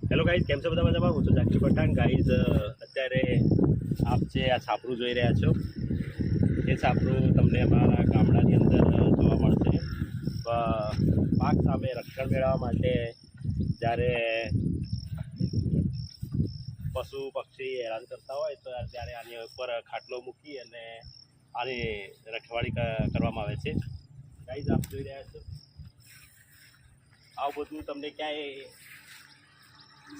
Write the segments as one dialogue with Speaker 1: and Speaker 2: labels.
Speaker 1: Hello guys, કેમ છો બધા મજામાં? હું છું જાકીર પઠાણ. ગાઈઝ અત્યારે આપ જે આ છાપરું જોઈ રહ્યા છો એ છાપરું તમને અમારા ગામડાની અંદર જોવા મળશે. પાક સામે રક્ષણ મેળવવા માટે જ્યારે પશુ પક્ષી હેરાન કરતા હોય તો ત્યારે આની ઉપર ખાટલો મૂકી અને આની રખવાળી કરવામાં આવે છે. ગાઈઝ આપ જોઈ રહ્યા છો આવું બધું તમને ક્યાંય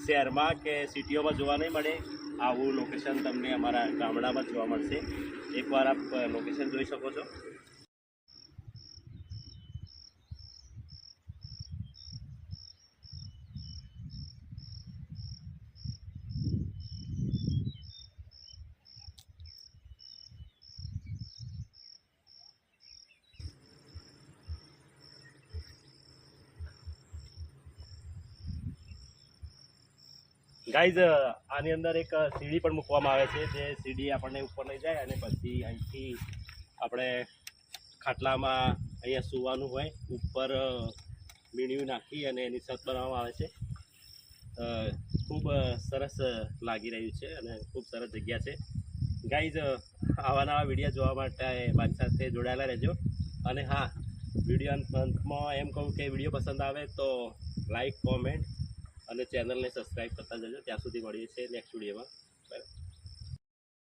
Speaker 1: શહેરમાં કે સિટીઓમાં જોવા નહીં મળે. આવું લોકેશન તમને અમારા ગામડામાં જોવા મળશે. એકવાર આપ લોકેશન જોઈ શકો છો. ગાઈઝ આની અંદર એક સીડી પણ મૂકવામાં આવે છે. જે સીડી આપણને ઉપર લઈ જાય અને પછી અહીંથી આપણે ખાટલામાં અહીંયા સૂવાનું હોય, ઉપર મીણિયું નાખી અને એની છત બનાવવામાં આવે છે. ખૂબ સરસ લાગી રહ્યું છે અને ખૂબ સરસ જગ્યા છે. ગાઈઝ આવા નવા વિડીયો જોવા માટે મારી સાથે જોડાયેલા રહેજો. અને હા, વિડીયો અંતમાં એમ કહું કે વિડીયો પસંદ આવે તો લાઈક, કોમેન્ટ અને ચેનલને સબસ્ક્રાઈબ કરતા જજો. ત્યાં સુધી મળીએ છીએ નેક્સ્ટ વિડીયોમાં.